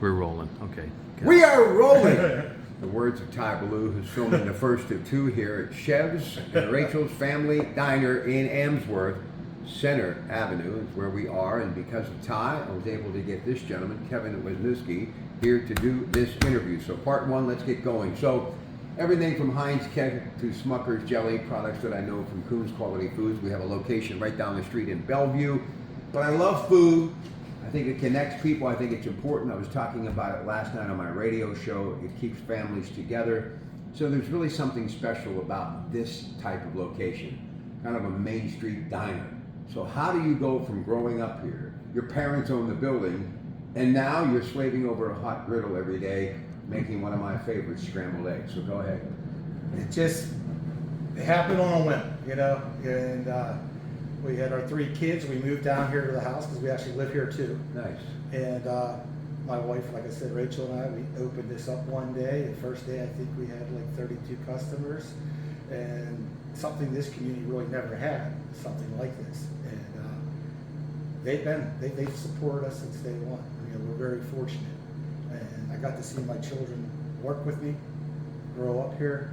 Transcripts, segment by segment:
We're rolling. Okay. We are rolling! The words of Ty Ballou, who's filming the first of two here at Chev's and Rachel's Family Diner in Amesworth. Center Avenue is where we are, and because of Ty, I was able to get this gentleman, Kevin Wisniewski, here to do this interview. So part one, let's get going. So everything from Heinz Ketchup to Smucker's Jelly, products that I know from Coons Quality Foods. We have a location right down the street in Bellevue. But I love food. I think it connects people. I think it's important. I was talking about it last night on my radio show. It keeps families together. So there's really something special about this type of location, kind of a Main Street diner. So how do you go from growing up here, your parents own the building, and now you're slaving over a hot griddle every day, making one of my favorites, scrambled eggs. So go ahead. It happened on a whim, you know, and we had our 3 kids. We moved down here to the house because we actually live here too. Nice. And my wife, like I said, Rachel and I, we opened this up one day. The first day, I think we had like 32 customers, and something this community really never had, something like this. And they've supported us since day one. You know, we're very fortunate, and I got to see my children work with me, grow up here.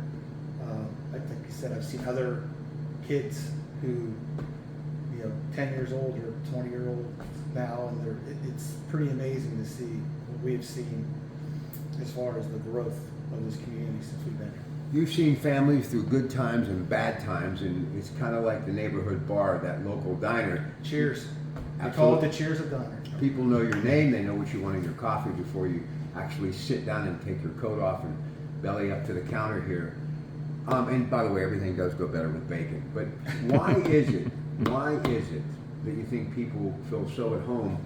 Like you said, I've seen other kids who, you know, 10 years old or 20-year-old now, and it's pretty amazing to see what we've seen as far as the growth of this community since we've been here. You've seen families through good times and bad times, and it's kind of like the neighborhood bar, that local diner. Cheers. I Absolutely. call it the Cheers of Diner. People know your name, they know what you want in your coffee before you actually sit down and take your coat off and belly up to the counter here. And by the way, everything does go better with bacon. But why is it that you think people feel so at home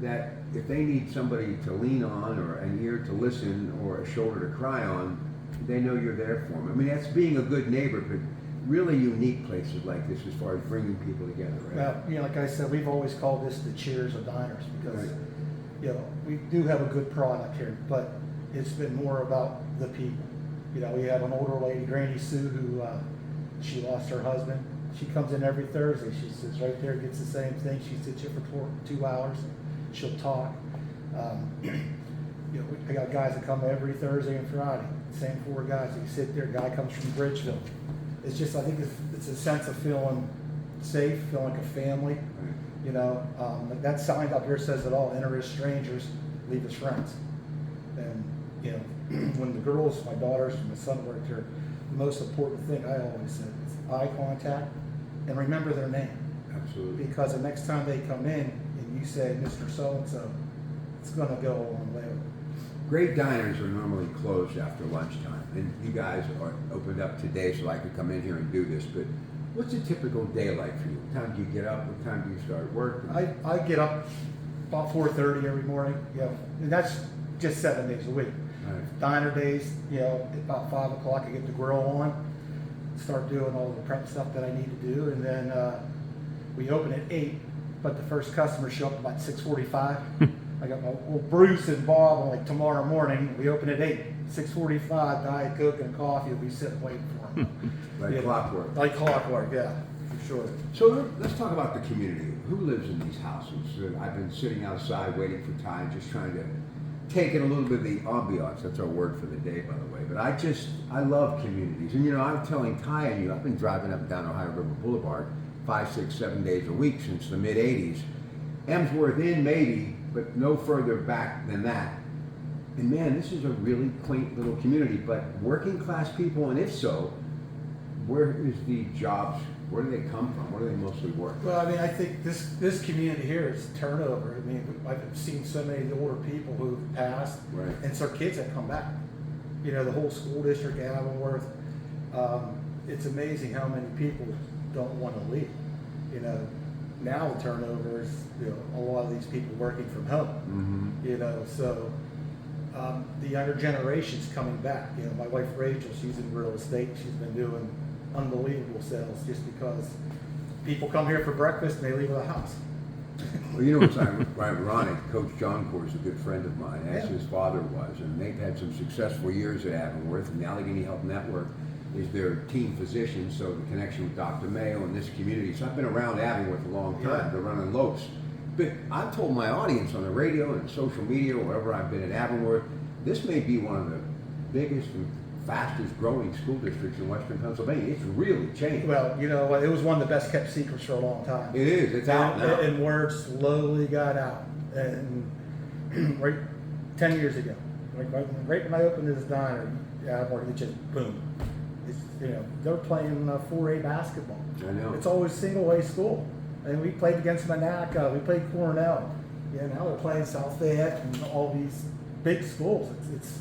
that if they need somebody to lean on or an ear to listen or a shoulder to cry on, they know you're there for them? I mean, that's being a good neighbor, but really unique places like this as far as bringing people together, right? Well, you know, like I said, we've always called this the Cheers of Diners because, Right. you know, we do have a good product here, but it's been more about the people. You know, we have an older lady, Granny Sue, who she lost her husband. She comes in every Thursday. She sits right there, gets the same thing. She sits here for 2 hours. She'll talk. You know, I got guys that come every Thursday and Friday. Same 4 guys. They sit there. Guy comes from Bridgeville. It's just, I think it's a sense of feeling safe, feeling like a family. Right. You know, that sign up here says it all: enter as strangers, leave as friends. And, you know, when the girls, my daughters and my son worked here, the most important thing I always said is eye contact and remember their name. Absolutely. Because the next time they come in and you say, Mr. So-and-so, it's going to go a long way. Great diners are normally closed after lunchtime, and you guys are opened up today so I could come in here and do this, but what's a typical day like for you? What time do you get up? What time do you start work? I get up about 4:30 every morning, you know, and that's just 7 days a week. Right. Diner days, you know, at about 5 o'clock I get the grill on, start doing all the prep stuff that I need to do, and then we open at 8, but the first customers show up about 6:45. I got my old Bruce and Bob on like tomorrow morning. We open at 8, 6:45, Diet Coke and coffee. We'll be sitting waiting for them. Like Yeah. clockwork. Like clockwork, yeah, for sure. So let's talk about the community. Who lives in these houses? I've been sitting outside waiting for time, just trying to take in a little bit of the ambiance. That's our word for the day, by the way. But I love communities. And you know, I'm telling Ty and you, I've been driving up and down Ohio River Boulevard 5, 6, 7 days a week since the mid-'80s. Emsworth in maybe, but no further back than that. And man, this is a really quaint little community, but working class people, and if so, where is the jobs? Where do they come from? Where do they mostly work? Well, I mean, I think this community here is turnover. I mean, I've seen so many older people who've passed, Right. and so kids that come back. You know, the whole school district, Avonworth. It's amazing how many people don't want to leave. You know, now the turnover is, you know, a lot of these people working from home. Mm-hmm. You know, so the younger generation's coming back. You know, my wife Rachel, she's in real estate. She's been doing unbelievable sales just because people come here for breakfast and they leave the house. Well, you know what's ironic? Coach John Core is a good friend of mine, as Yeah. his father was, and they've had some successful years at Avonworth, and the Allegheny Health Network is their team physician, so the connection with Dr. Mayo and this community. So I've been around Avonworth a long time. Yeah. They're running Lopes. But I've told my audience on the radio and social media, or wherever I've been in Avonworth, this may be one of the biggest and fastest growing school districts in Western Pennsylvania. It's really changed. Well, you know, it was one of the best kept secrets for a long time. It is. It's out now. And word slowly got out. And right 10 years ago, right when I opened this diner, it just boom. It's, you know, they're playing 4A basketball. I know. It's always single A school. And we played against Monaco, we played Cornell. Yeah, now they're playing South Fayette and all these big schools. It's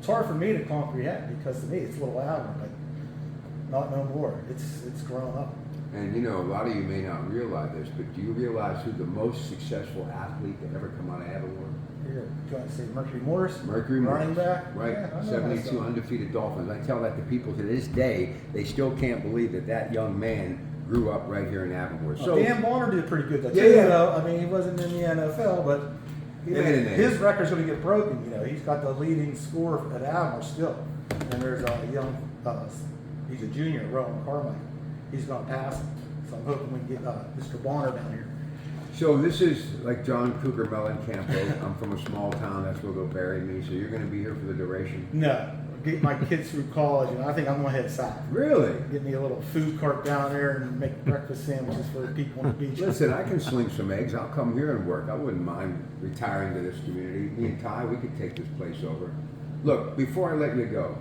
hard for me to comprehend because to me it's a little louder, but not no more. It's grown up. And you know, a lot of you may not realize this, but do you realize who the most successful athlete to ever come out of Avonworth? You're going to say Mercury Morris? Mercury running Morris, back? right? Yeah, I know 72 myself. undefeated Dolphins. I tell that to people to this day. They still can't believe that young man grew up right here in Avonworth. So Dan Bonner did pretty good though. Yeah, too, yeah. though. I mean, he wasn't in the NFL, but his record's going to get broken. You know, he's got the leading scorer at Avonworth still. And there's a young, he's a junior, Rowan Carmichael. He's going to pass him. So I'm hoping we can get Mr. Bonner down here. So this is like John Cougar Mellencamp. I'm from a small town. That's where they'll bury me. So you're going to be here for the duration? No, get my kids through college, and I think I'm going to head south. Really? Get me a little food cart down there and make breakfast sandwiches for the people on the beach. Listen, I can sling some eggs. I'll come here and work. I wouldn't mind retiring to this community. Me and Ty, we could take this place over. Look, before I let you go,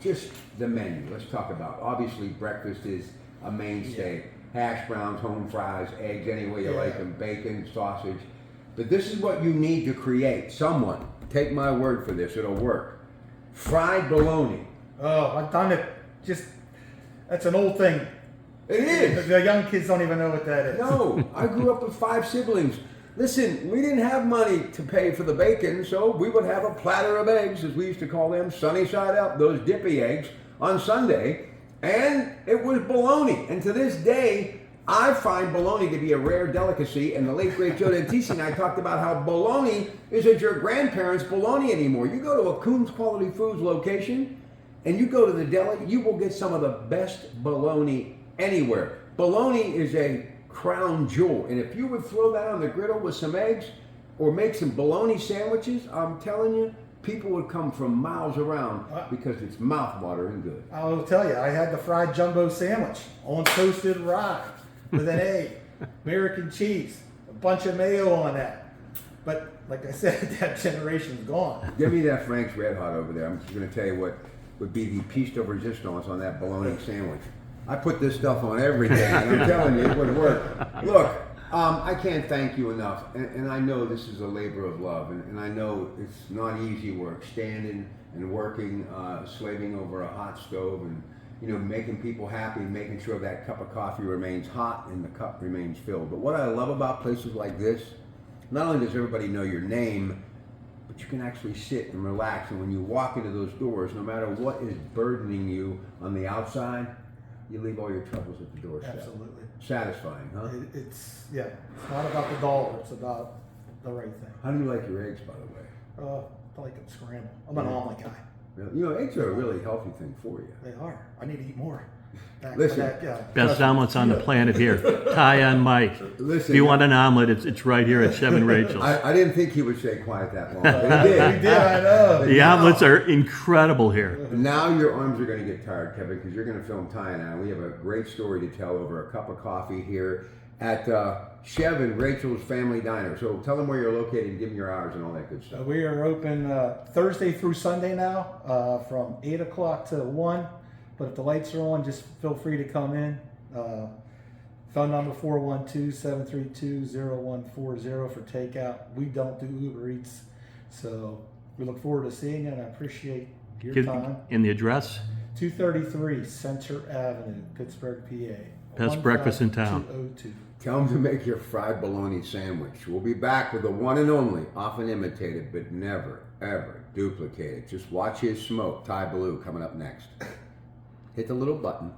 just the menu. Let's talk about. Obviously, breakfast is a mainstay. Yeah. Hash browns, home fries, eggs, any way you Yeah. like them, bacon, sausage. But this is what you need to create. Someone, take my word for this, it'll work. Fried bologna. Oh, I've done it. That's an old thing. It is. The young kids don't even know what that is. No, I grew up with 5 siblings. Listen, we didn't have money to pay for the bacon, so we would have a platter of eggs, as we used to call them, sunny side up, those dippy eggs, on Sunday, and it was bologna. And to this day, I find bologna to be a rare delicacy, and the late great Joe Dentisi and I talked about how bologna isn't your grandparents' bologna anymore. You go to a Coons Quality Foods location, and you go to the deli, you will get some of the best bologna anywhere. Bologna is a crown jewel, and if you would throw that on the griddle with some eggs or make some bologna sandwiches, I'm telling you, people would come from miles around because it's mouth-watering good. I will tell you, I had the fried jumbo sandwich on toasted rye with an egg, American cheese, a bunch of mayo on that. But like I said, that generation's gone. Give me that Frank's Red Hot over there. I'm just going to tell you what would be the piece de resistance on that bologna sandwich. I put this stuff on every day, and I'm telling you, it would work. Look, I can't thank you enough, and I know this is a labor of love, and I know it's not easy work, standing and working, slaving over a hot stove, and making people happy, making sure that cup of coffee remains hot and the cup remains filled. But what I love about places like this, not only does everybody know your name, but you can actually sit and relax, and when you walk into those doors, no matter what is burdening you on the outside, you leave all your troubles at the doorstep. Absolutely. Satisfying, huh? It's not about the dollar, it's about the right thing. How do you like your eggs, by the way? I like them scrambled. I'm an omelet guy. Really? Eggs are a really healthy thing for you. They are. I need to eat more. Listen. Best omelets on the planet here. Ty on Mike. Listen. If you want an omelet, it's right here at Chev and Rachel's. I didn't think he would stay quiet that long. But he did. You did, I know. The omelets are incredible here. Now your arms are going to get tired, Kevin, because you're going to film Ty and I. We have a great story to tell over a cup of coffee here at Chev and Rachel's Family Diner. So tell them where you're located and give them your hours and all that good stuff. We are open Thursday through Sunday now from 8 o'clock to 1. But if the lights are on, just feel free to come in. Phone number 412-732-0140 for takeout. We don't do Uber Eats. So we look forward to seeing you, and I appreciate your time. In the address? 233 Center Avenue, Pittsburgh, PA. Best breakfast in town. 15202. Tell them to make your fried bologna sandwich. We'll be back with the one and only, often imitated, but never, ever duplicated. Just watch his smoke. Ty Blue coming up next. Hit the little button.